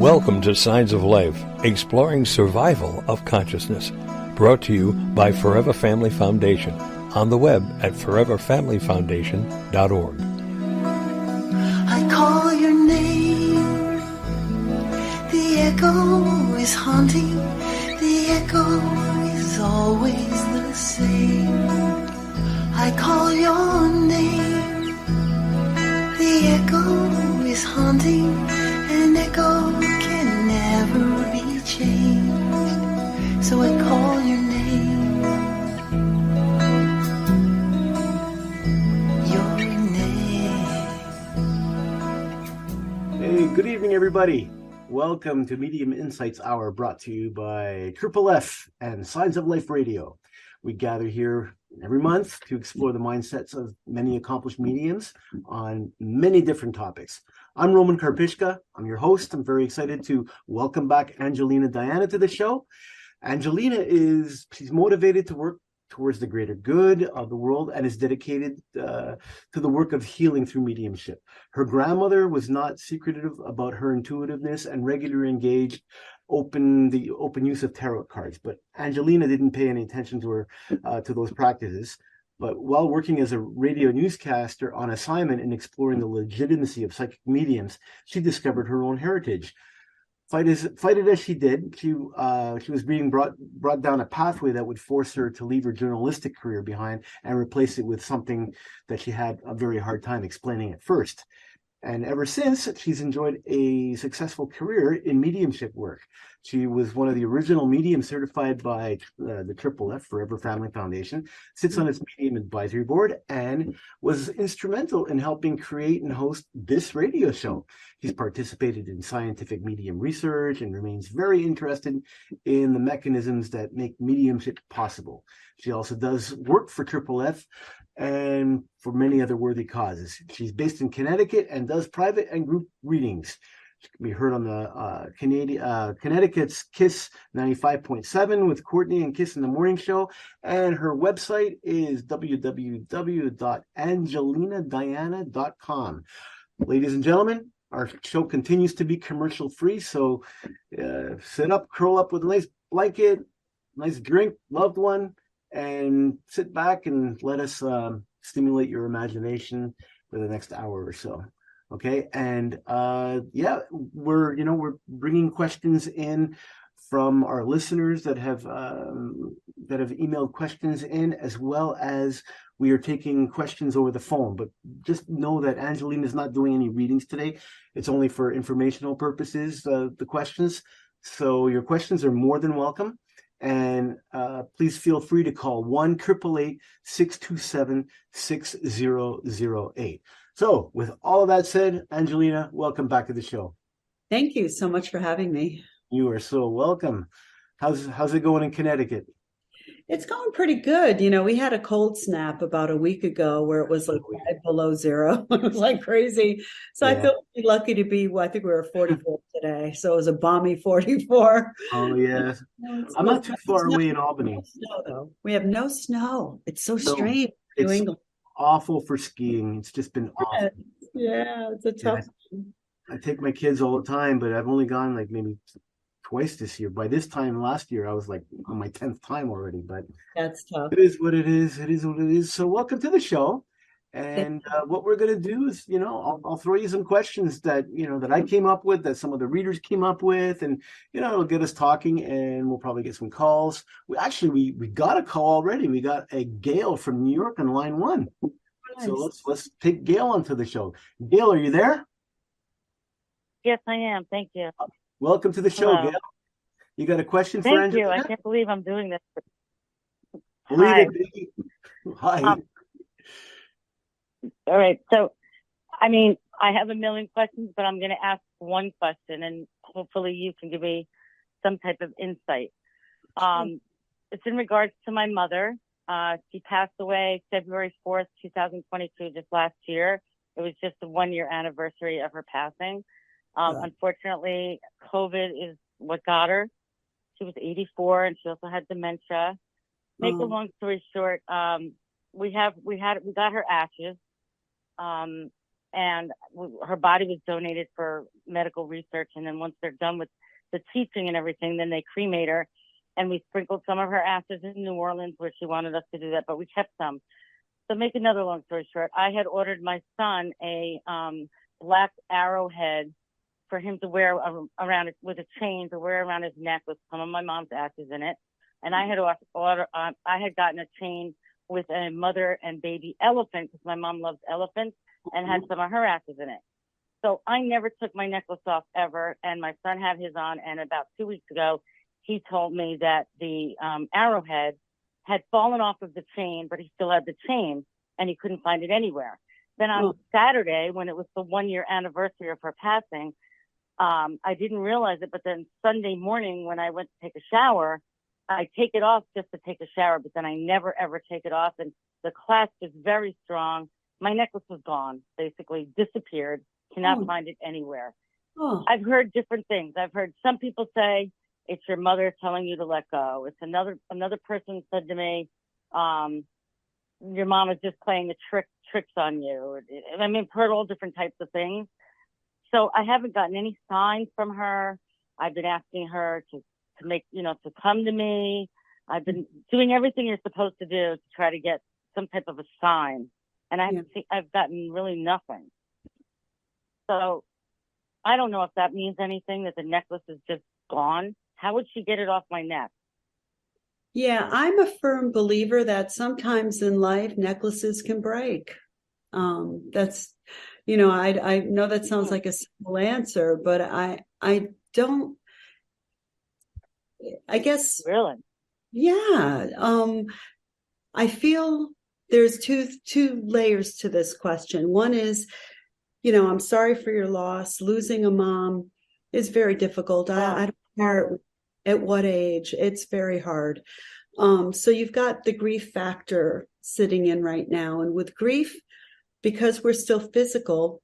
Welcome to Signs of Life, exploring survival of consciousness. Brought to you by Forever Family Foundation, on the web at foreverfamilyfoundation.org. I call your name, the echo is haunting, the echo is always the same. I call your name, the echo is haunting, an echo can never be changed, so I call your name, your name. Hey, good evening, everybody. Welcome to Medium Insights Hour, brought to you by Triple F and Signs of Life Radio. We gather here every month to explore the mindsets of many accomplished mediums on many different topics. I'm Roman Karpishka. I'm your host. I'm very excited to welcome back Angelina Diana to the show. Angelina she's motivated to work towards the greater good of the world and is dedicated to the work of healing through mediumship. Her grandmother was not secretive about her intuitiveness and regularly engaged open use of tarot cards, but Angelina didn't pay any attention to those practices. But while working as a radio newscaster on assignment and exploring the legitimacy of psychic mediums, she discovered her own heritage. Fight it as she did, she was being brought down a pathway that would force her to leave her journalistic career behind and replace it with something that she had a very hard time explaining at first. And ever since, she's enjoyed a successful career in mediumship work. She was one of the original mediums certified by the Triple F, Forever Family Foundation, sits on its medium advisory board, and was instrumental in helping create and host this radio show. She's participated in scientific medium research and remains very interested in the mechanisms that make mediumship possible. She also does work for Triple F and for many other worthy causes. She's based in Connecticut and does private and group readings. She can be heard on the Connecticut's KISS 95.7 with Courtney and KISS in the Morning Show. And her website is www.angelinadiana.com. Ladies and gentlemen, our show continues to be commercial free, so sit up, curl up with a nice blanket, nice drink, loved one, and sit back and let us stimulate your imagination for the next hour or so. Okay, and we're bringing questions in from our listeners that have emailed questions in, as well as we are taking questions over the phone. But just know that Angelina is not doing any readings today. It's only for informational purposes, the questions. So your questions are more than welcome. And please feel free to call 1-888-627-6008. So with all of that said, Angelina, welcome back to the show. Thank you so much for having me. You are so welcome. How's it going in Connecticut? It's going pretty good. You know, we had a cold snap about a week ago where it was like right below zero. It was like crazy. So yeah. I feel pretty lucky to be, I think we were 44 today. So it was a balmy 44. Oh, yeah. I'm not too far away in Albany. No snow, though. We have no snow. It's so strange. New England. Awful for skiing. It's just been awful. Yeah, it's a tough one. I take my kids all the time, but I've only gone like maybe twice this year. By this time last year, I was like on my 10th time already, but that's tough. It is what it is. It is what it is. So welcome to the show. And what we're going to do is, I'll throw you some questions that I came up with, that some of the readers came up with, and, it'll get us talking, and we'll probably get some calls. We got a call already. We got a Gail from New York on line 1. Nice. So let's take Gail onto the show. Gail, are you there? Yes, I am. Thank you. Welcome to the show, Hello. Gail. You got a question for Angelina? Thank you. I can't believe I'm doing this. Believe it, baby. Hi. All right. So, I have a million questions, but I'm going to ask one question, and hopefully you can give me some type of insight. It's in regards to my mother. She passed away February 4th, 2022, just last year. It was just the 1-year anniversary of her passing. Unfortunately, COVID is what got her. She was 84, and she also had dementia. Make a long story short, we got her ashes. and her body was donated for medical research. And then once they're done with the teaching and everything, then they cremate her. And we sprinkled some of her ashes in New Orleans where she wanted us to do that, but we kept some. So make another long story short, I had ordered my son a black arrowhead for him to wear around it with a chain to wear around his neck with some of my mom's ashes in it. And I had I had gotten a chain with a mother and baby elephant because my mom loves elephants and had some of her ashes in it. So I never took my necklace off ever. And my son had his on. And about 2 weeks ago, he told me that the arrowhead had fallen off of the chain, but he still had the chain and he couldn't find it anywhere. Then on Saturday, when it was the 1 year anniversary of her passing, I didn't realize it. But then Sunday morning when I went to take a shower, I take it off just to take a shower, but then I never, ever take it off. And the clasp is very strong. My necklace was gone, basically disappeared. Cannot find it anywhere. I've heard different things. I've heard some people say it's your mother telling you to let go. It's another person said to me, your mom is just playing the tricks on you. I mean, I've heard all different types of things. So I haven't gotten any signs from her. I've been asking her to make, to come to me. I've been doing everything you're supposed to do to try to get some type of a sign. And I've gotten really nothing. So I don't know if that means anything, that the necklace is just gone. How would she get it off my neck? Yeah, I'm a firm believer that sometimes in life necklaces can break. That's, I know that sounds like a simple answer, but I don't, I guess. Really? Yeah. I feel there's two layers to this question. One is, I'm sorry for your loss. Losing a mom is very difficult. I don't care at what age. It's very hard. So you've got the grief factor sitting in right now. And with grief, because we're still physical,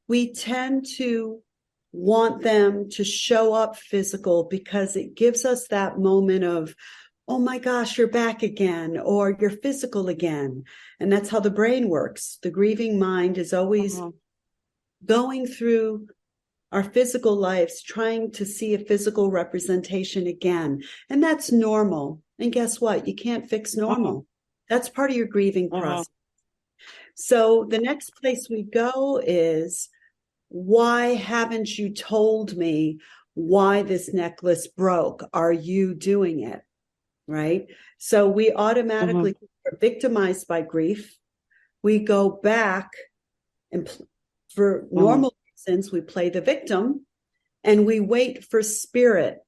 we tend to want them to show up physical because it gives us that moment of, oh my gosh, you're back again, or you're physical again. And that's how the brain works. The grieving mind is always going through our physical lives, trying to see a physical representation again. And that's normal. And guess what? You can't fix normal. That's part of your grieving process. So the next place we go is, why haven't you told me why this necklace broke? Are you doing it? Right? So we automatically are victimized by grief. We go back and for normal reasons, we play the victim and we wait for spirit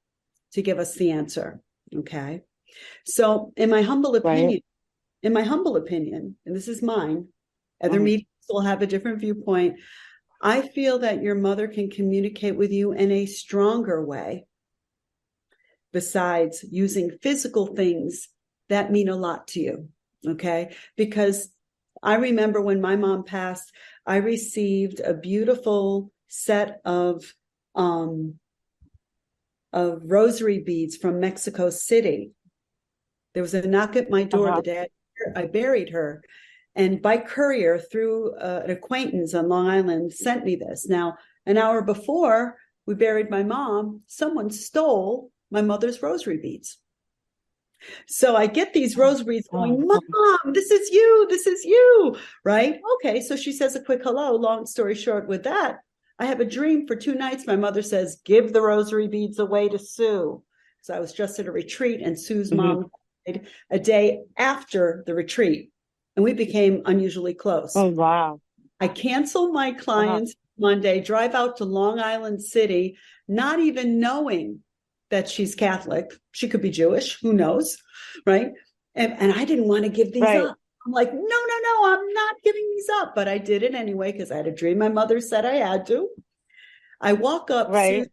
to give us the answer. Okay. So in my humble opinion, and this is mine, other mediums will have a different viewpoint. I feel that your mother can communicate with you in a stronger way besides using physical things that mean a lot to you. Okay. Because I remember when my mom passed, I received a beautiful set of rosary beads from Mexico City. There was a knock at my door the day I buried her. And by courier through an acquaintance on Long Island sent me this. Now, an hour before we buried my mom, someone stole my mother's rosary beads. So I get these rosary beads going, Mom, this is you, right? Okay, so she says a quick hello. Long story short with that, I have a dream for 2 nights. My mother says, give the rosary beads away to Sue. So I was just at a retreat and Sue's mom died a day after the retreat. And we became unusually close. Oh, wow. I cancel my clients Monday, drive out to Long Island City, not even knowing that she's Catholic. She could be Jewish. Who knows? Right. And I didn't want to give these up. I'm like, no, I'm not giving these up. But I did it anyway because I had a dream. My mother said I had to. I walk up. Right.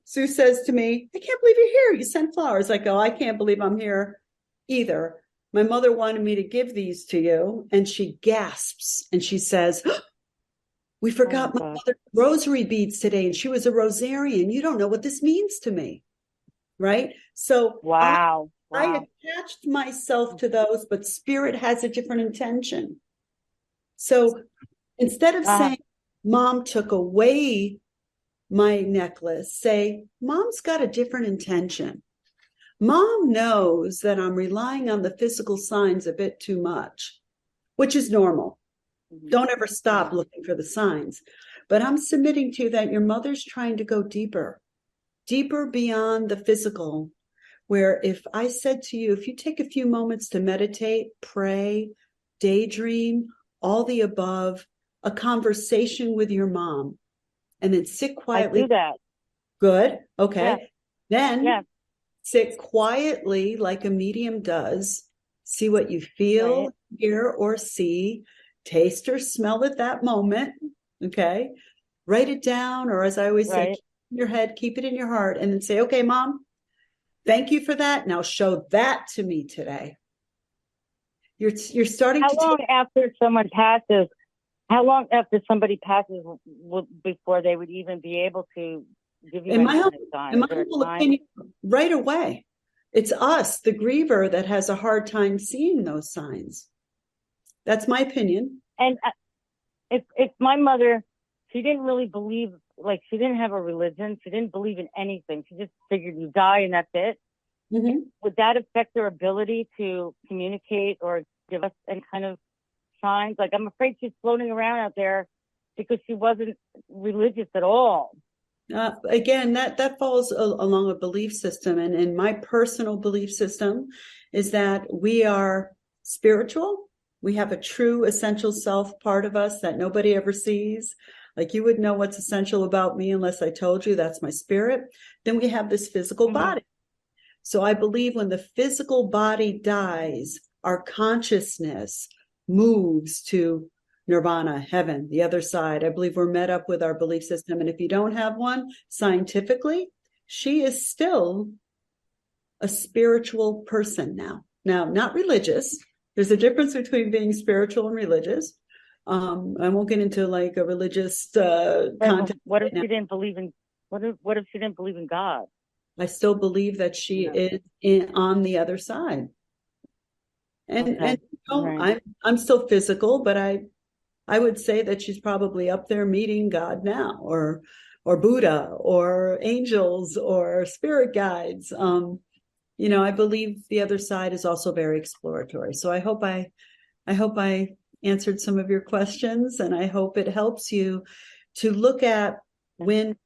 Sue says to me, I can't believe you're here. You sent flowers. I go, I can't believe I'm here either. My mother wanted me to give these to you. And she gasps and she says, we forgot my mother's rosary beads today. And she was a Rosarian. You don't know what this means to me. Right. So wow. I attached myself to those, but spirit has a different intention. So instead of saying, mom took away my necklace, say, mom's got a different intention. Mom knows that I'm relying on the physical signs a bit too much, which is normal. Don't ever stop looking for the signs. But I'm submitting to you that your mother's trying to go deeper beyond the physical, where if I said to you, if you take a few moments to meditate, pray, daydream, all the above, a conversation with your mom, and then sit quietly. I do that. Good. Okay. Yeah. Then Yeah. sit quietly like a medium does. See what you feel, Right. hear, or see. Taste or smell at that moment. Okay. Write it down, or as I always say, Right. keep it in your head, keep it in your heart, and then say, okay, mom, thank you for that. Now show that to me today. You're starting How to long after someone passes? How long after somebody passes before they would even be able to give you in my any humble, kind of sign? in my Is there a humble time? opinion, right away. It's us, the griever, that has a hard time seeing those signs. That's my opinion. And if my mother, she didn't really believe, like she didn't have a religion. She didn't believe in anything. She just figured you die and that's it. Mm-hmm. Would that affect her ability to communicate or give us any kind of signs? Like, I'm afraid she's floating around out there because she wasn't religious at all. Again, that falls along a belief system. And my personal belief system is that we are spiritual. We have a true essential self part of us that nobody ever sees. Like, you would know what's essential about me unless I told you. That's my spirit. Then we have this physical body. So I believe when the physical body dies, our consciousness moves to nirvana, heaven, the other side. I believe we're met up with our belief system. And if you don't have one, scientifically, she is still a spiritual person now. Now, not religious. There's a difference between being spiritual and religious. I won't get into like a religious content. What if she didn't believe in? What if she didn't believe in God? I still believe that she is on the other side. And you know, Right. I'm still physical, but I would say that she's probably up there meeting God now, or Buddha, or angels, or spirit guides. You know, I believe the other side is also very exploratory. So I hope I answered some of your questions, and I hope it helps you to look at when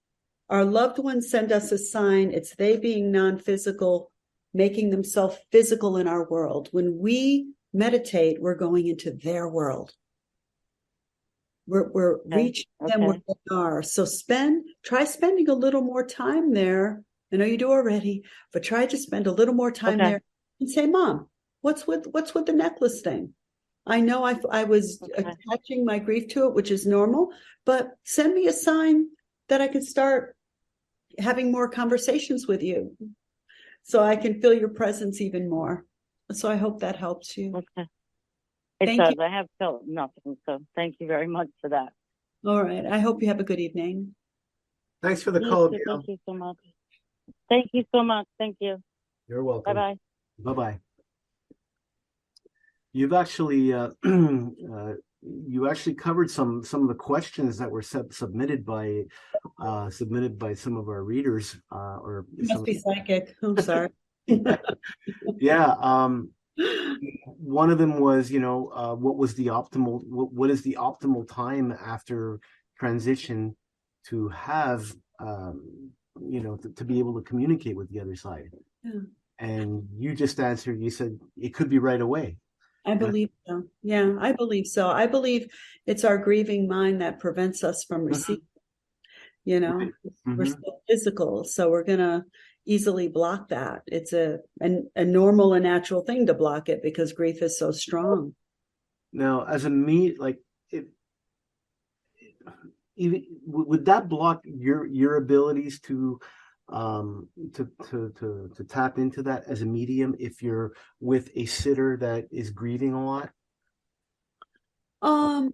our loved ones send us a sign, it's they being non-physical, making themselves physical in our world. When we meditate, we're going into their world. We're reaching them where they are. So try spending a little more time there. I know you do already, but try to spend a little more time there and say, Mom, what's with the necklace thing? I know I was attaching my grief to it, which is normal, but send me a sign that I can start having more conversations with you so I can feel your presence even more. So I hope that helps you. Okay. It does. I have felt nothing. So thank you very much for that. All right. I hope you have a good evening. Thanks for the call, Gail. Thank you so much. Thank you so much. Thank you. You're welcome. Bye-bye. Bye-bye. You've actually you actually covered some of the questions that were submitted by some of our readers. Or you must be psychic. I'm sorry. Yeah. One of them was, what is the optimal time after transition to have, to be able to communicate with the other side? Yeah. And you just answered, you said it could be right away. I believe so. Yeah, I believe so. I believe it's our grieving mind that prevents us from receiving. We're still physical, so we're going to easily block that. It's a normal and natural thing to block it because grief is so strong. Now, as a would that block your abilities to tap into that as a medium if you're with a sitter that is grieving a lot?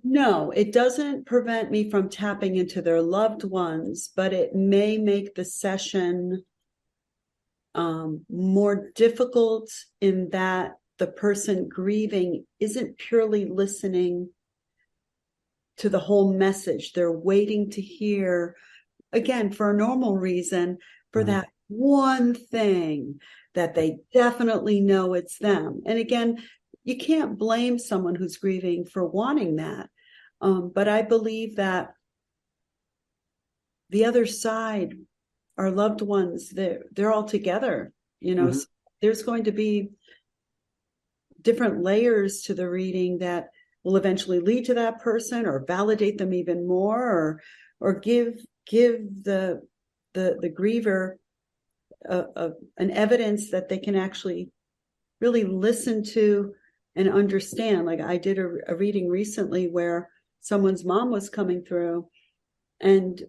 No, it doesn't prevent me from tapping into their loved ones, but it may make the session more difficult in that the person grieving isn't purely listening to the whole message. They're waiting to hear, again, for a normal reason, for that one thing that they definitely know it's them. And again, you can't blame someone who's grieving for wanting that. But I believe that the other side, our loved ones, they're all together, so there's going to be different layers to the reading that will eventually lead to that person or validate them even more, or give the griever an evidence that they can actually really listen to and understand. Like I did a reading recently where someone's mom was coming through, and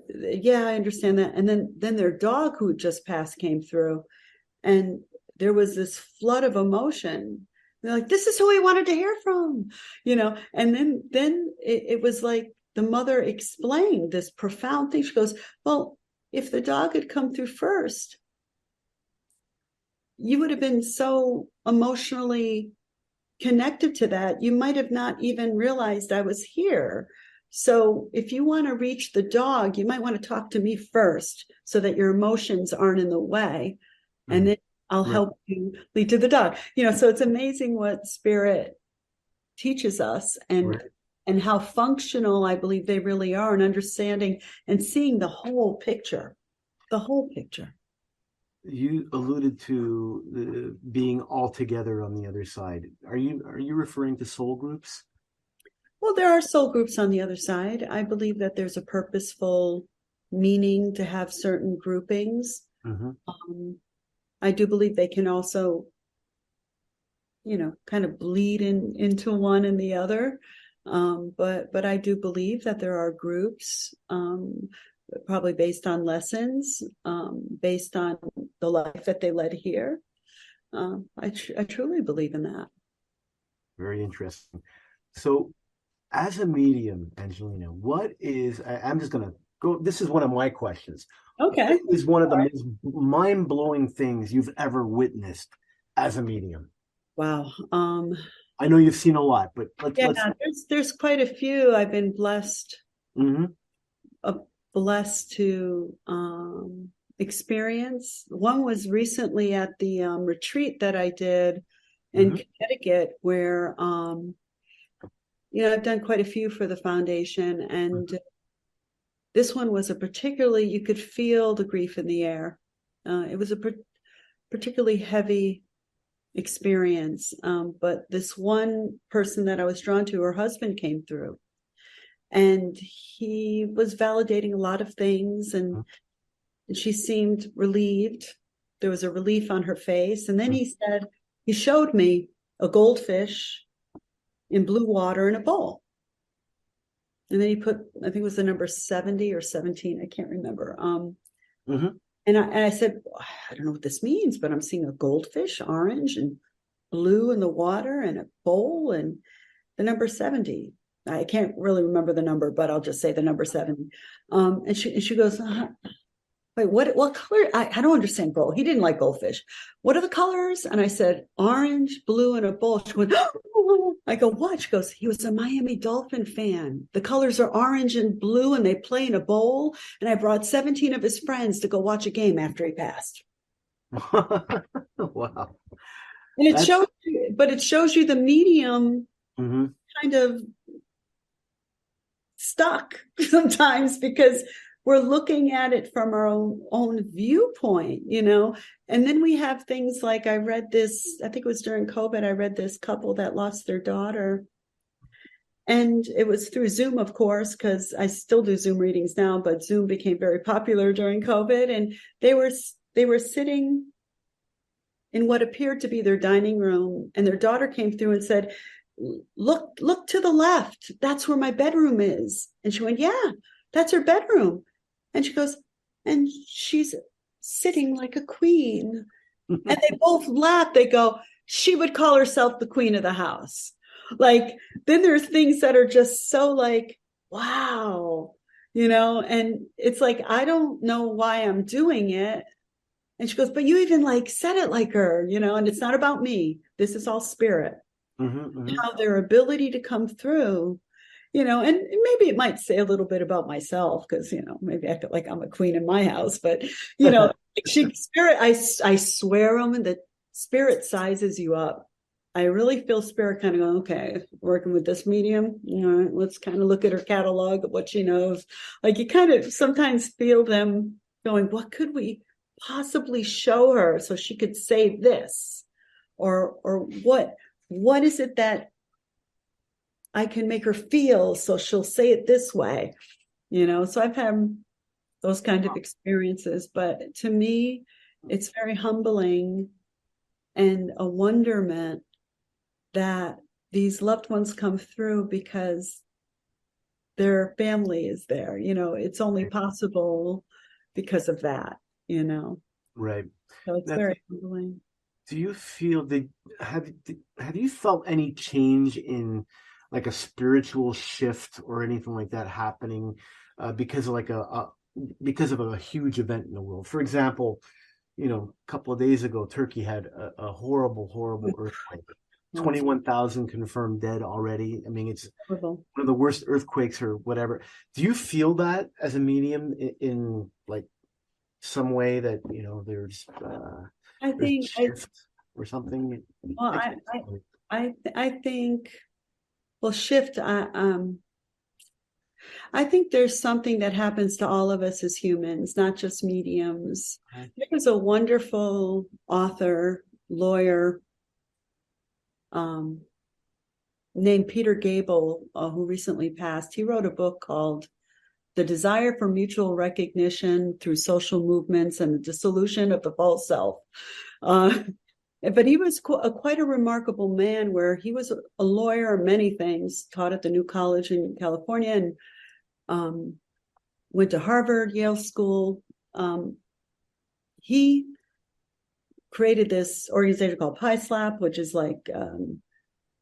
yeah, I understand that. And then their dog who just passed came through, and there was this flood of emotion. They're like, this is who we wanted to hear from, and then it was like the mother explained this profound thing. She goes, well, if the dog had come through first, you would have been so emotionally connected to that, you might have not even realized I was here. So if you want to reach the dog, you might want to talk to me first so that your emotions aren't in the way. And then I'll help you lead to the dog. So it's amazing what spirit teaches us and how functional I believe they really are in understanding and seeing the whole picture. You alluded to being all together on the other side. Are you referring to soul groups? Well, there are soul groups on the other side. I believe that there's a purposeful meaning to have certain groupings. I do believe they can also, kind of bleed into one and the other. But I do believe that there are groups, probably based on lessons, based on the life that they led here. I truly believe in that. Very interesting. So as a medium, Angelina, what is, I'm just going to go, this is one of my questions. Okay. What is one of the most mind-blowing things you've ever witnessed as a medium? Wow. I know you've seen a lot, but let's... there's quite a few. I've been blessed to experience. One was recently at the retreat that I did in Connecticut, where I've done quite a few for the foundation, and this one was a particularly, you could feel the grief in the air. It was a particularly heavy experience, but this one person that I was drawn to, her husband came through, and he was validating a lot of things, and she seemed relieved. There was a relief on her face, and then he showed me a goldfish in blue water in a bowl. And then he put, I think it was the number 70 or 17, I can't remember. And I said, I don't know what this means, but I'm seeing a goldfish, orange and blue in the water, and a bowl, and the number 70. I can't really remember the number, but I'll just say the number 70. And she goes, wait, what color? I don't understand gold. He didn't like goldfish. What are the colors? And I said, orange, blue, and a bowl. She went, oh. I go, what? She goes, he was a Miami Dolphin fan. The colors are orange and blue, and they play in a bowl. And I brought 17 of his friends to go watch a game after he passed. Wow. And it shows you the medium kind of stuck sometimes, because we're looking at it from our own viewpoint, and then we have things like, I read this, I think it was during COVID, I read this couple that lost their daughter, and it was through Zoom, of course, because I still do Zoom readings now, but Zoom became very popular during COVID, and they were sitting in what appeared to be their dining room, and their daughter came through and said, look to the left, that's where my bedroom is. And she went, yeah, that's her bedroom. And she goes, and she's sitting like a queen. And they both laugh. They go, she would call herself the queen of the house. Like, then there's things that are just so like, wow, and it's like, I don't know why I'm doing it. And she goes, but you even like said it like her, and it's not about me. This is all spirit. How their ability to come through and maybe it might say a little bit about myself because, maybe I feel like I'm a queen in my house, but, I swear, Roman, that spirit sizes you up. I really feel spirit kind of going, okay, working with this medium, let's kind of look at her catalog of what she knows. Like you kind of sometimes feel them going, what could we possibly show her so she could say this? Or what is it that I can make her feel so she'll say it this way? So I've had those kind of experiences, but to me, it's very humbling and a wonderment that these loved ones come through because their family is there. It's only possible because of that, Right. So it's very humbling. Do you feel have you felt any change in like a spiritual shift or anything like that happening because of because of a huge event in the world? For example, a couple of days ago, Turkey had a horrible earthquake. 21,000 confirmed dead already. I mean, it's one of the worst earthquakes or whatever. Do you feel that as a medium in like some way that, there's I think shift or something? Well, I think, well, shift. I think there's something that happens to all of us as humans, not just mediums. There was a wonderful author, lawyer, named Peter Gabel, who recently passed. He wrote a book called The Desire for Mutual Recognition Through Social Movements and the Dissolution of the False Self. But he was quite a remarkable man, where he was a lawyer, many things, taught at the New College in California, and went to Harvard, Yale School. He created this organization called Pi Slap, which is like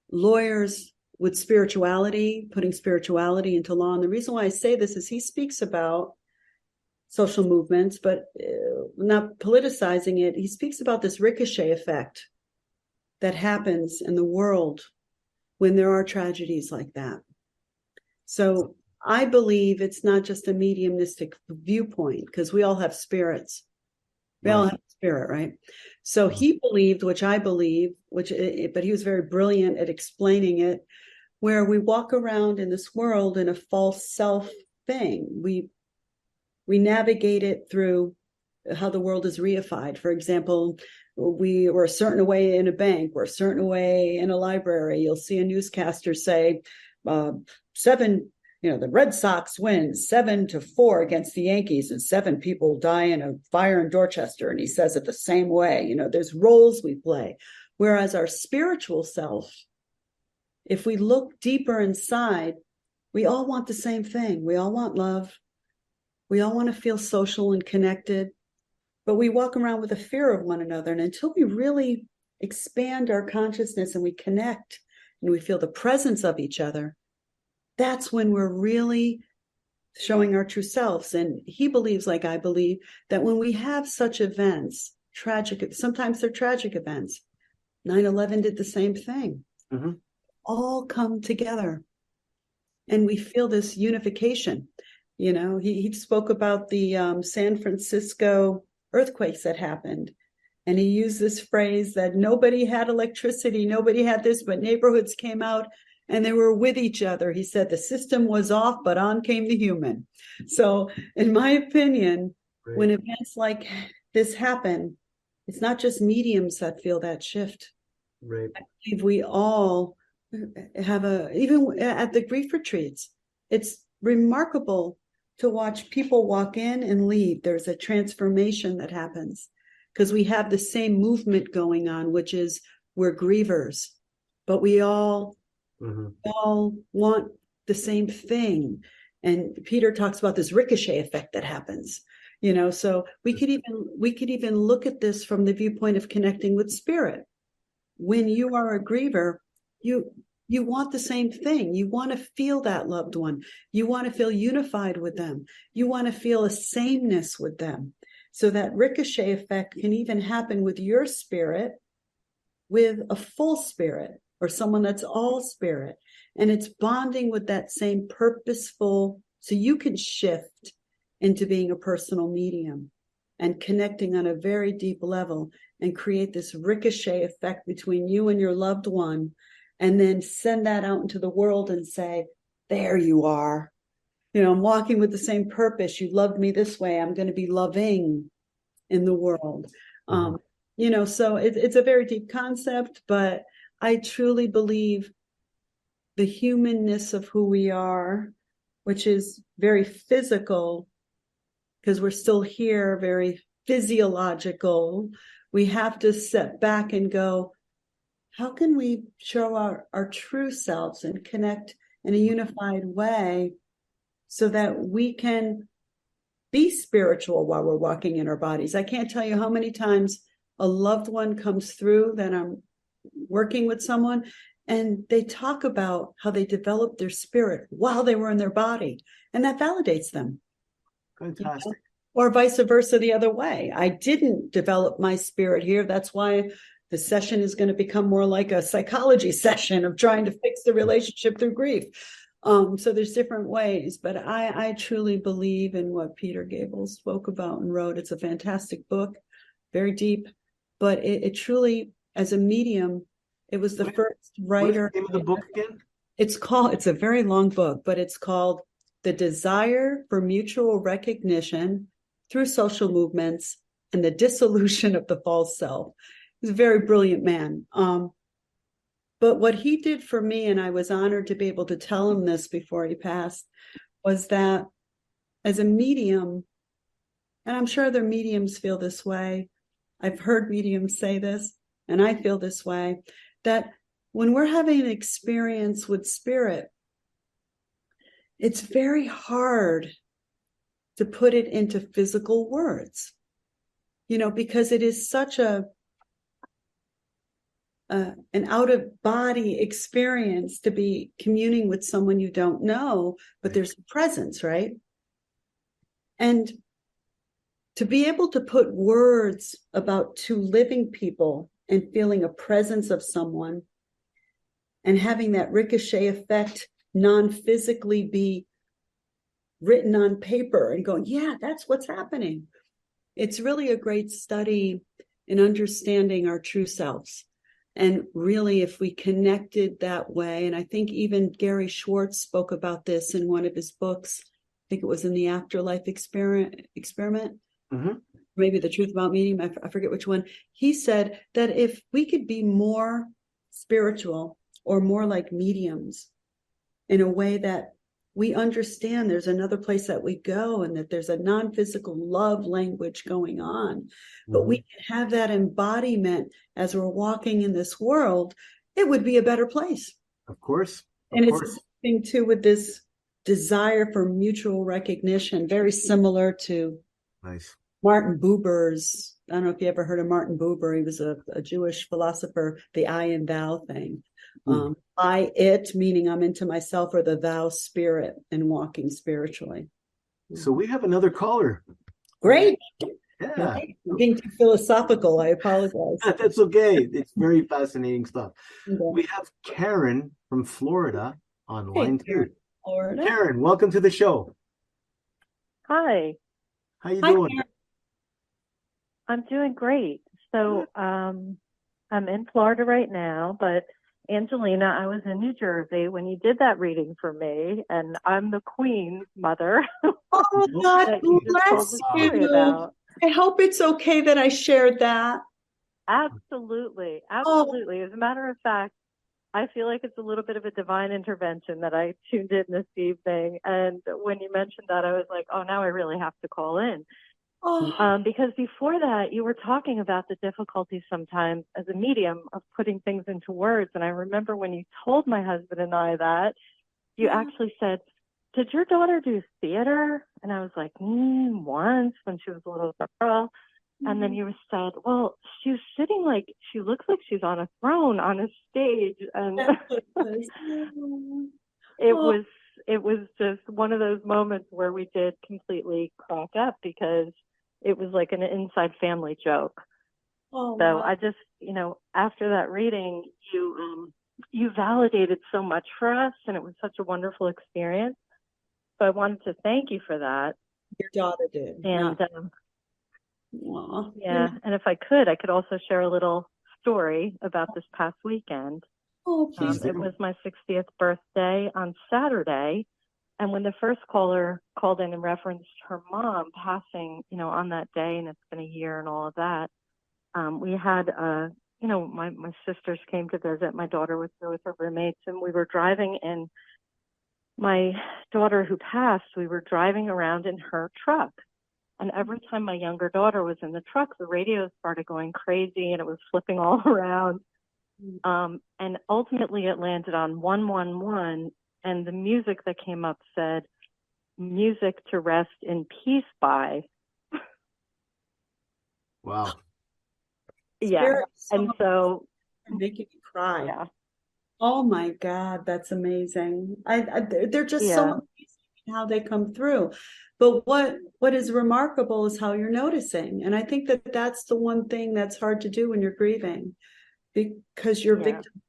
lawyers with spirituality, putting spirituality into law. And the reason why I say this is he speaks about social movements, but not politicizing it. He speaks about this ricochet effect that happens in the world when there are tragedies like that. So I believe it's not just a mediumistic viewpoint, because we all have spirits. We all have spirit, right? So he believed, which I believe, but he was very brilliant at explaining it, where we walk around in this world in a false self thing. We navigate it through how the world is reified. For example, we were a certain way in a bank, we're a certain way in a library. You'll see a newscaster say, 7, the Red Sox win 7-4 against the Yankees, and 7 people die in a fire in Dorchester. And he says it the same way. There's roles we play. Whereas our spiritual self, if we look deeper inside, we all want the same thing. We all want love. We all want to feel social and connected, but we walk around with a fear of one another. And until we really expand our consciousness and we connect and we feel the presence of each other, that's when we're really showing our true selves. And he believes, like I believe, that when we have such events, sometimes they're tragic events. 9/11 did the same thing. Mm-hmm. All come together and we feel this unification. He spoke about the San Francisco earthquakes that happened. And he used this phrase that nobody had electricity, nobody had this, but neighborhoods came out and they were with each other. He said the system was off, but on came the human. So in my opinion, when events like this happen, it's not just mediums that feel that shift. Right. I believe we all have even at the grief retreats, it's remarkable to watch people walk in and leave. There's a transformation that happens because we have the same movement going on, which is we're grievers, but we all want the same thing. And Peter talks about this ricochet effect that happens, so we could even look at this from the viewpoint of connecting with spirit. When you are a griever, you want the same thing. You want to feel that loved one. You want to feel unified with them. You want to feel a sameness with them. So that ricochet effect can even happen with your spirit, with a full spirit. or someone that's all spirit. And it's bonding with that same purposeful, so you can shift into being a personal medium and connecting on a very deep level and create this ricochet effect between you and your loved one, and then send that out into the world and say, there you are. You know, I'm walking with the same purpose. You loved me this way. I'm going to be loving in the world. You know, so it's a very deep concept, but I truly believe the humanness of who we are, which is very physical, because we're still here, very physiological. We have to step back and go, how can we show our true selves and connect in a unified way so that we can be spiritual while we're walking in our bodies? I can't tell you how many times a loved one comes through that I'm working with someone and they talk about how they developed their spirit while they were in their body, and that validates them. Fantastic. You know? Or vice versa the other way. I didn't develop my spirit here. That's why the session is going to become more like a psychology session of trying to fix the relationship through grief. So there's different ways, but I truly believe in what Peter Gabel spoke about and wrote. It's a fantastic book, very deep, but it truly, as a medium, it was the first writer. What's the name of the book again? It's a very long book, but it's called The Desire for Mutual Recognition Through Social Movements and the Dissolution of the False Self. He's a very brilliant man. But what he did for me, and I was honored to be able to tell him this before he passed, was that as a medium, and I'm sure other mediums feel this way, I've heard mediums say this, and I feel this way, that when we're having an experience with spirit, it's very hard to put it into physical words, you know, because it is such an out-of-body experience to be communing with someone you don't know, but there's a presence, right? And to be able to put words about two living people and feeling a presence of someone and having that ricochet effect non-physically be written on paper and going, yeah, that's what's happening. It's really a great study in understanding our true selves. And really, if we connected that way, and I think even Gary Schwartz spoke about this in one of his books, I think it was in the Afterlife experiment, maybe The Truth About Medium, I forget which one. He said that if we could be more spiritual or more like mediums in a way that we understand there's another place that we go and that there's a non-physical love language going on, but we can have that embodiment as we're walking in this world, it would be a better place. Of course. And it's the thing too with this desire for mutual recognition, very similar to Martin Buber's, I don't know if you ever heard of Martin Buber. He was a Jewish philosopher, the I and thou thing. I, it, meaning I'm into myself, or the thou spirit and walking spiritually. So we have another caller. Great. Yeah. I'm being too philosophical. I apologize. That's okay. It's very fascinating stuff. Okay. We have Karen from Florida on line 2. Florida. Karen, welcome to the show. Hi. How you doing? Karen. I'm doing great. So I'm in Florida right now, but Angelina, I was in New Jersey when you did that reading for me, and I'm the Queen's mother. Oh, God that you just told bless the story you. about. I hope it's okay that I shared that. Absolutely. Absolutely. As a matter of fact, I feel like it's a little bit of a divine intervention that I tuned in this evening. And when you mentioned that, I was like, oh, now I really have to call in. Because before that, you were talking about the difficulty sometimes as a medium of putting things into words. And I remember when you told my husband and I that, you actually said, did your daughter do theater? And I was like, once when she was a little girl. And then you said, well, she was sitting like, she looks like she's on a throne on a stage. And it was just one of those moments where we did completely crack up because it was like an inside family joke. So I just, after that reading, you you validated so much for us, and it was such a wonderful experience. So I wanted to thank you for that. Your daughter did. And Aw. yeah, and if I could also share a little story about this past weekend. Oh, please. It was my 60th birthday on Saturday. And when the first caller called in and referenced her mom passing, on that day, and it's been a year and all of that, we had, my sisters came to visit. My daughter was there with her roommates, and we were driving in my daughter who passed, we were driving around in her truck. And every time my younger daughter was in the truck, the radio started going crazy and it was flipping all around. And ultimately it landed on 111, and the music that came up said, "Music to rest in peace by." Wow. Yeah. And so making me cry. Yeah. Oh my God, that's amazing. They're just so amazing how they come through. But what is remarkable is how you're noticing. And I think that that's the one thing that's hard to do when you're grieving, because you're victim.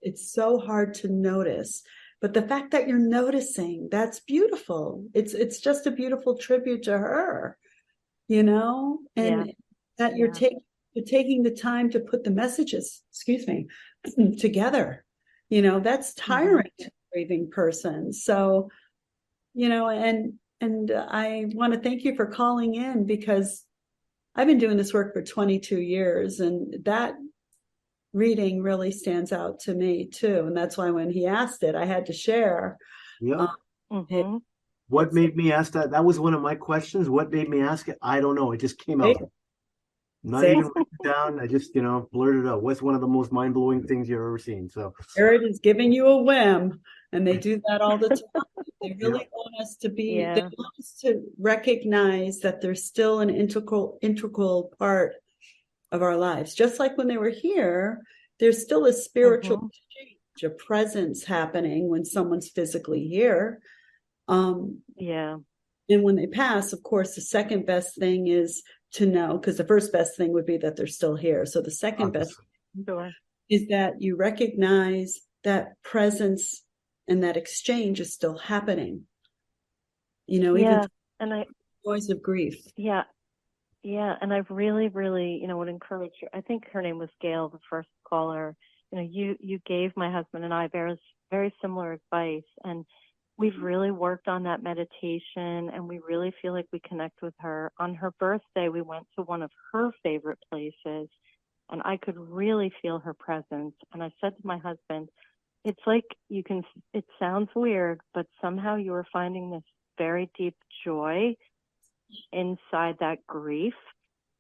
It's so hard to notice. But the fact that you're noticing, that's beautiful. It's just a beautiful tribute to her, and that you're taking the time to put the messages, together. That's tiring to a grieving person. So, and I want to thank you for calling in, because I've been doing this work for 22 years, and that reading really stands out to me too. And that's why when he asked it, I had to share. Yeah. What made me ask that? That was one of my questions. What made me ask it? I don't know. It just came out. Not even written it down. I just, blurted out. What's one of the most mind-blowing things you've ever seen? So Spirit is giving you a whim, and they do that all the time. They really want us to be, they want us to recognize that they're still an integral part of our lives. Just like when they were here, there's still a spiritual exchange, a presence happening when someone's physically here. And when they pass, of course, the second best thing is to know, because the first best thing would be that they're still here. So the second best thing is that you recognize that presence and that exchange is still happening. Even and the noise of grief. Yeah. And I really, really, would encourage you. I think her name was Gail, the first caller. You gave my husband and I very, very similar advice, and we've really worked on that meditation, and we really feel like we connect with her. On her birthday, we went to one of her favorite places, and I could really feel her presence. And I said to my husband, it's like it sounds weird, but somehow you are finding this very deep joy inside that grief.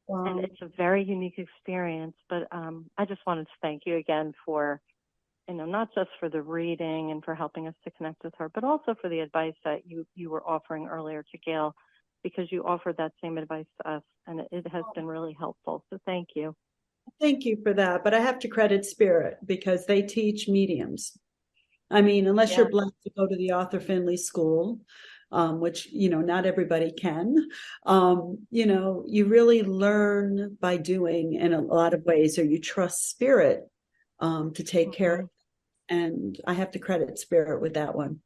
And it's a very unique experience. But I just wanted to thank you again for, not just for the reading and for helping us to connect with her, but also for the advice that you were offering earlier to Gail, because you offered that same advice to us, and it has been really helpful. So thank you. Thank you for that. But I have to credit Spirit, because they teach mediums. I mean, unless you're blessed to go to the Arthur Finley School, which, not everybody can, you really learn by doing in a lot of ways, or you trust Spirit to take care of. And I have to credit Spirit with that one.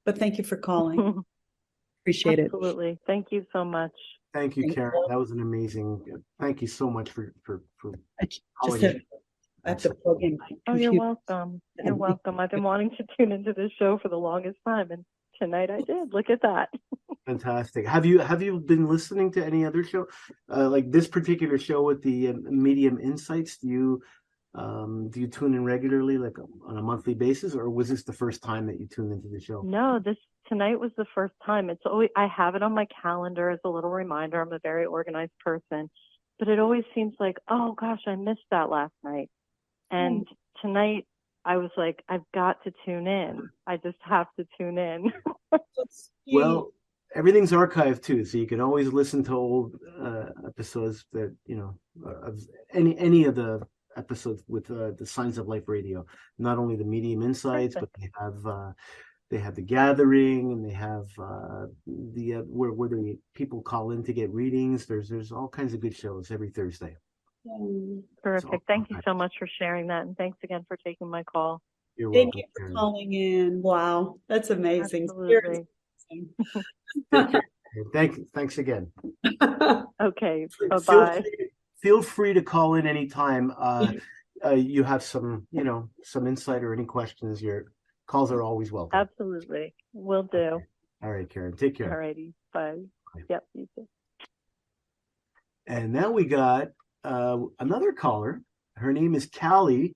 But thank you for calling. Appreciate it. Absolutely. Thank you so much. Thank you, Karen. That was an amazing. Thank you so much for calling. I have to plug in my computer. Oh, you're welcome. You're welcome. I've been wanting to tune into this show for the longest time, and tonight I did. Look at that. Fantastic. Have you been listening to any other show, like this particular show with the Medium Insights? Do you tune in regularly, like on a monthly basis, or was this the first time that you tuned into the show? No, tonight was the first time. It's always, I have it on my calendar as a little reminder. I'm a very organized person, but it always seems like, oh gosh, I missed that last night. And tonight I was like, I've got to tune in. I just have to tune in. Well, everything's archived too, so you can always listen to old episodes that of any of the episodes with the Signs of Life Radio. Not only the Medium Insights, but they have the Gathering, and they have the where the people call in to get readings. There's all kinds of good shows every Thursday. Terrific. Thank you so much for sharing that, and thanks again for taking my call. You're Thank welcome, you for Karen. calling in. Wow, that's amazing. Absolutely. Take care. Thanks again. Okay. Feel Bye-bye. feel free to call in anytime. You have some insight or any questions. Your calls are always welcome. Absolutely. Will do. Okay. All right, Karen. Take care. All righty. Bye. Bye. Yep. You too. And now we got another caller. Her name is Callie,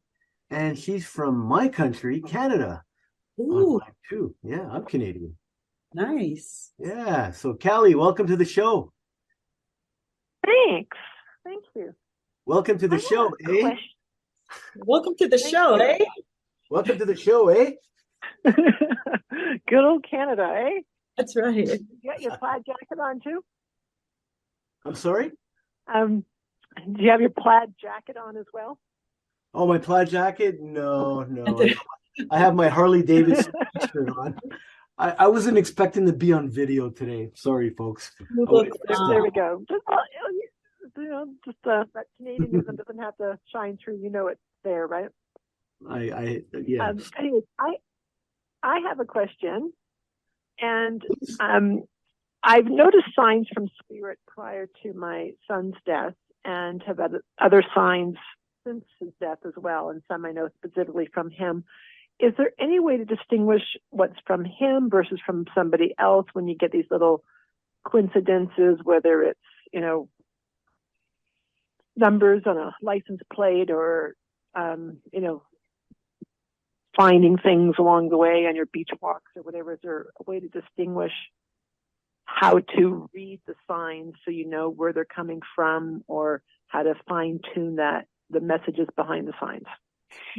and she's from my country, Canada. On Ooh, line 2. Yeah, I'm Canadian. nice. Yeah. So, Callie, welcome to the show. Thanks. Thank you. Welcome to the show, eh? Question. Welcome to the show, you. eh? Welcome to the show, eh? Good old Canada, eh? That's right. You got your plaid jacket on too? I'm sorry? Do you have your plaid jacket on as well? Oh, my plaid jacket? No. I have my Harley Davidson shirt on. I wasn't expecting to be on video today. Sorry, folks. You look There we go. That Canadianism doesn't have to shine through. You know it's there, right? Yeah. Anyways, I have a question, and I've noticed signs from spirit prior to my son's death, and have had other signs since his death as well, and some I know specifically from him. Is there any way to distinguish what's from him versus from somebody else when you get these little coincidences, whether it's, numbers on a license plate or, finding things along the way on your beach walks or whatever? Is there a way to distinguish how to read the signs so you know where they're coming from, or how to fine tune the messages behind the signs?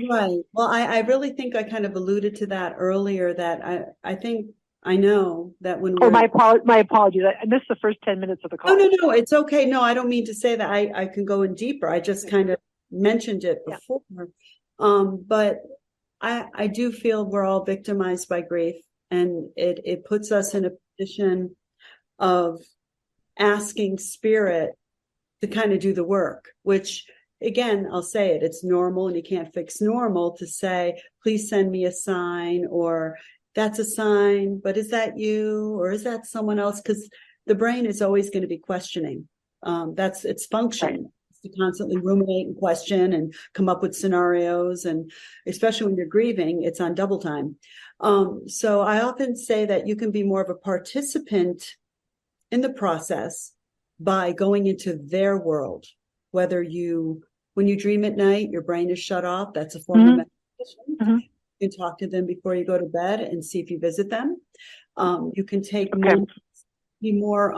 Right. Well, I really think I kind of alluded to that earlier, that I think I know that when we're... my apologies. I missed the first 10 minutes of the call. No, it's okay. No, I don't mean to say that. I can go in deeper. I just kind of mentioned it before. But I do feel we're all victimized by grief, and it puts us in a position of asking spirit to kind of do the work, which, again, I'll say it, it's normal, and you can't fix normal to say, please send me a sign, or that's a sign, but is that you, or is that someone else? Because the brain is always going to be questioning. That's its function. Right. To constantly ruminate and question and come up with scenarios, and especially when you're grieving, it's on double time. So I often say that you can be more of a participant in the process by going into their world. Whether when you dream at night, your brain is shut off. That's a form of meditation. Mm-hmm. You can talk to them before you go to bed and see if you visit them. You can be more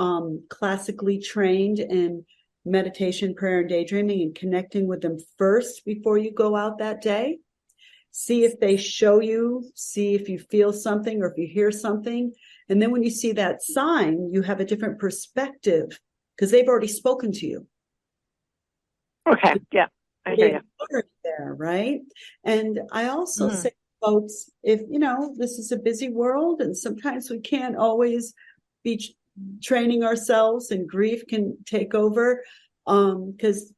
classically trained in meditation, prayer, and daydreaming, and connecting with them first before you go out that day. See if they show you, see if you feel something or if you hear something. And then when you see that sign, you have a different perspective because they've already spoken to you. Okay. Yeah. I hear you. There, right? And I also say, folks, if, this is a busy world and sometimes we can't always be training ourselves, and grief can take over, because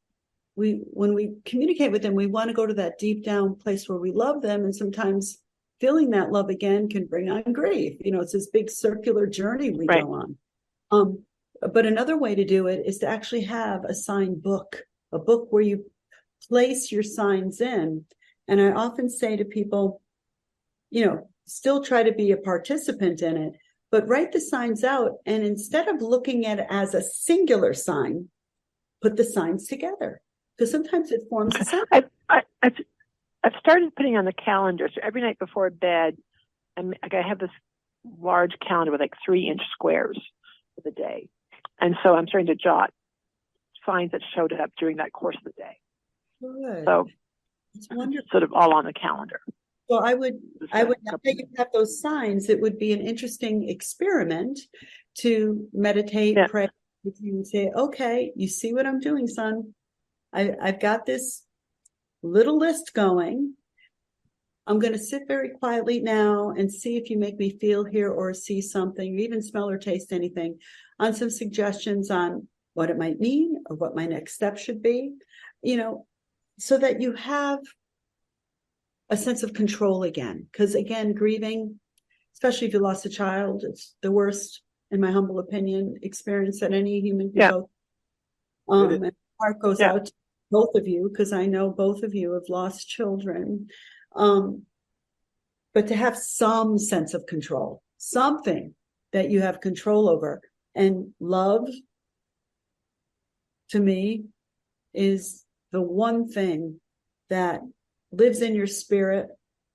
when we communicate with them, we want to go to that deep down place where we love them, and sometimes feeling that love again can bring on grief. It's this big circular journey we go on. But another way to do it is to actually have a sign book, a book where you place your signs in. And I often say to people, still try to be a participant in it, but write the signs out. And instead of looking at it as a singular sign, put the signs together, because sometimes it forms a sign. I've started putting on the calendar. So every night before bed, I have this large calendar with 3-inch squares for the day. And so I'm starting to jot signs that showed up during that course of the day. Good. So it's wonderful. Sort of all on the calendar. Well, I would now that you have those signs, it would be an interesting experiment to meditate, pray, and say, okay, you see what I'm doing, son? I've got this little list going. I'm going to sit very quietly now and see if you make me feel, hear, or see something, or even smell or taste anything, on some suggestions on what it might mean or what my next step should be, so that you have a sense of control again. Because again, grieving, especially if you lost a child, it's the worst, in my humble opinion, experience that any human can go. And my heart goes out to both of you, because I know both of you have lost children. But to have some sense of control, something that you have control over. And love, to me, is the one thing that lives in your spirit,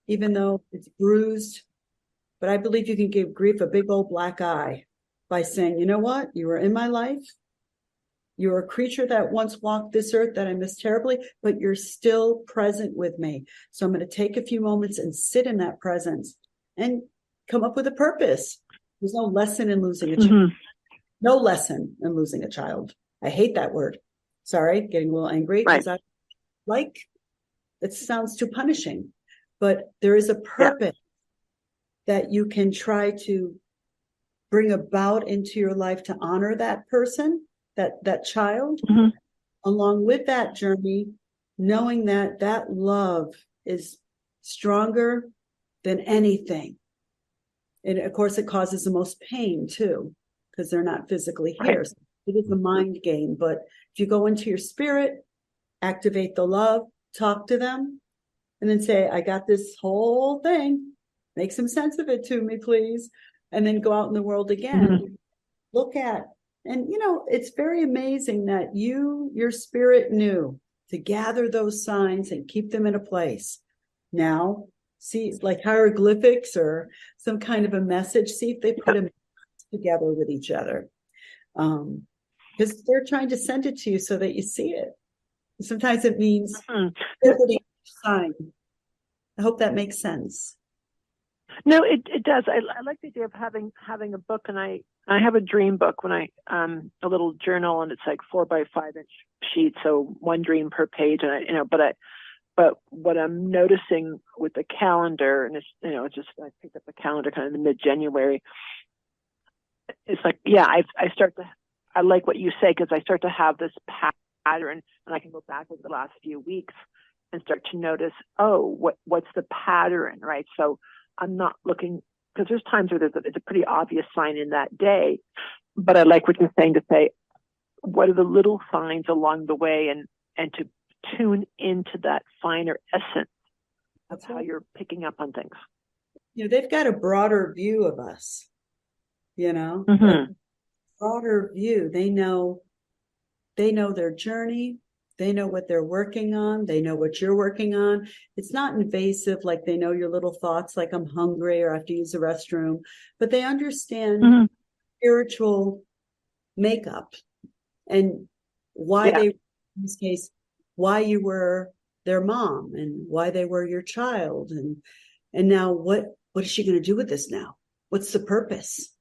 even though it's bruised. But I believe you can give grief a big old black eye by saying, you know what? You were in my life. You're a creature that once walked this earth that I miss terribly, but you're still present with me. So I'm going to take a few moments and sit in that presence and come up with a purpose. There's no lesson in losing a child. No lesson in losing a child. I hate that word. Sorry, getting a little angry because I like it sounds too punishing. But there is a purpose that you can try to bring about into your life to honor that person, that child, along with that journey, knowing that that love is stronger than anything. And of course, it causes the most pain too, because they're not physically here. So it is a mind game. But if you go into your spirit, activate the love, talk to them, and then say, I got this whole thing. Make some sense of it to me, please. And then go out in the world again. Look at, and you know, it's very amazing that your spirit knew to gather those signs and keep them in a place. Now, see, like hieroglyphics or some kind of a message, see if they put them together with each other. Because they're trying to send it to you so that you see it. Sometimes it means sign. I hope that makes sense. No, it does. I like the idea of having a book, and I have a dream book when a little journal, and it's like 4 by 5 inch sheets, so one dream per page, and but what I'm noticing with the calendar, and it's just I picked up the calendar kind of in mid-January. It's like I like what you say, because I start to have this pattern, and I can go back over the last few weeks and start to notice, what's the pattern, right? So I'm not looking, because there's times where it's a pretty obvious sign in that day, but I like what you're saying, to say, what are the little signs along the way, and to tune into that finer essence of how you're picking up on things. You know, they've got a broader view of us, broader view. They know their journey. They know what they're working on. They know what you're working on. It's not invasive, like they know your little thoughts, like I'm hungry or I have to use the restroom, but they understand spiritual makeup and why they, in this case, why you were their mom and why they were your child. And now what is she going to do with this now? What's the purpose?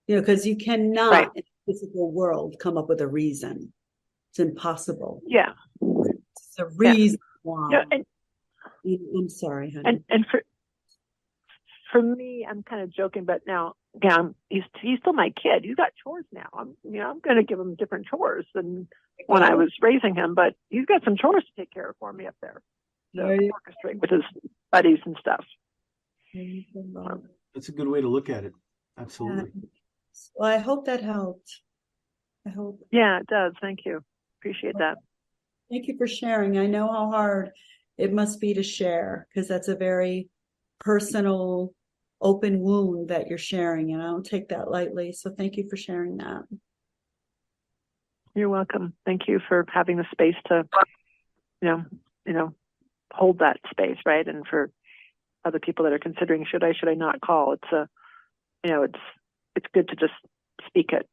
Because you cannot in the physical world come up with a reason. It's impossible. Yeah. It's a reason why. I'm sorry, honey. And for me, I'm kind of joking, but now, he's still my kid. He's got chores now. I'm going to give him different chores than when I was raising him, but he's got some chores to take care of for me up there. So orchestrate with his buddies and stuff. That's a good way to look at it. Absolutely. Well, I hope that helped. I hope. Yeah, it does. Thank you. Appreciate that. Thank you for sharing. I know how hard it must be to share, because that's a very personal, open wound that you're sharing, and I don't take that lightly. So thank you for sharing that. You're welcome. Thank you for having the space to, hold that space, right? And for other people that are considering, should I not call? It's good to just speak it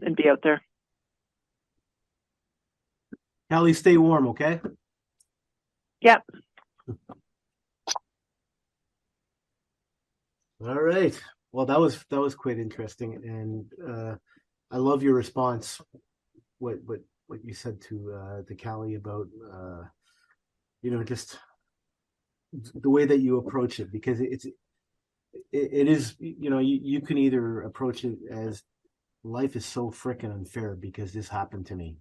and be out there. Callie, stay warm, okay? Yep. All right. Well, that was quite interesting, and I love your response. What you said to Callie about just the way that you approach it, because it is you can either approach it as life is so frickin' unfair because this happened to me,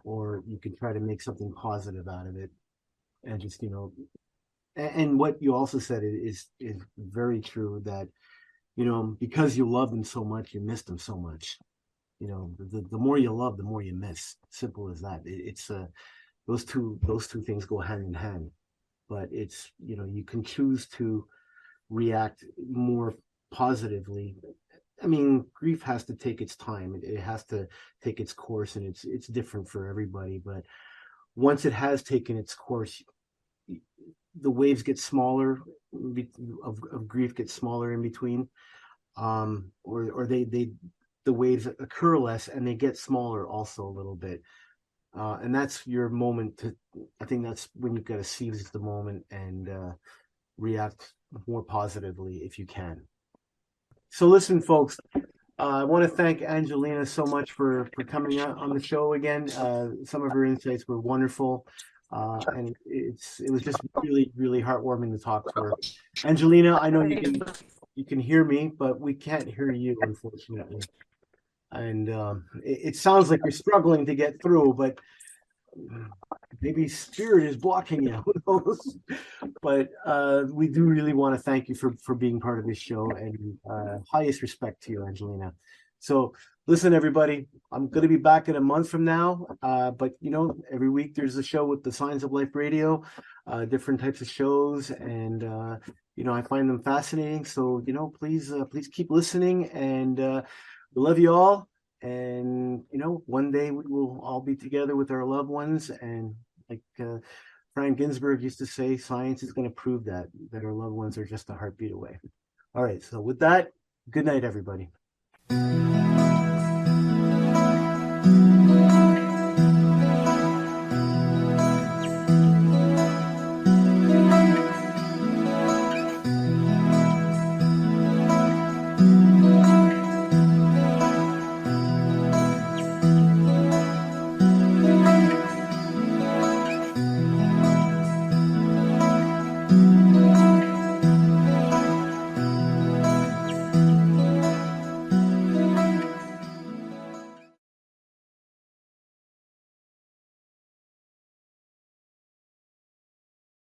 or you can try to make something positive out of it and just And what you also said is very true, that, because you love them so much, you miss them so much. The more you love, the more you miss. Simple as that. It's those two things go hand in hand. But it's, you can choose to react more positively. I mean, grief has to take its time. It has to take its course, and it's different for everybody. But once it has taken its course, the waves get smaller, of grief get smaller in between, or the waves occur less, and they get smaller also a little bit. And that's your moment I think that's when you've got to seize the moment and react more positively if you can. So listen, folks, I want to thank Angelina so much for coming out on the show again. Some of her insights were wonderful. And it was just really, really heartwarming to talk to her. Angelina, I know you can hear me, but we can't hear you, unfortunately. And it sounds like you're struggling to get through, but maybe spirit is blocking you. Who knows? But we do really want to thank you for being part of this show, and highest respect to you, Angelina. So listen, everybody, I'm going to be back in a month from now. But every week there's a show with the Signs of Life Radio, different types of shows, and I find them fascinating. So please keep listening, and we love you all. And one day we will all be together with our loved ones, and like Frank Ginsberg used to say, science is going to prove that our loved ones are just a heartbeat away. All right, so with that, good night, everybody.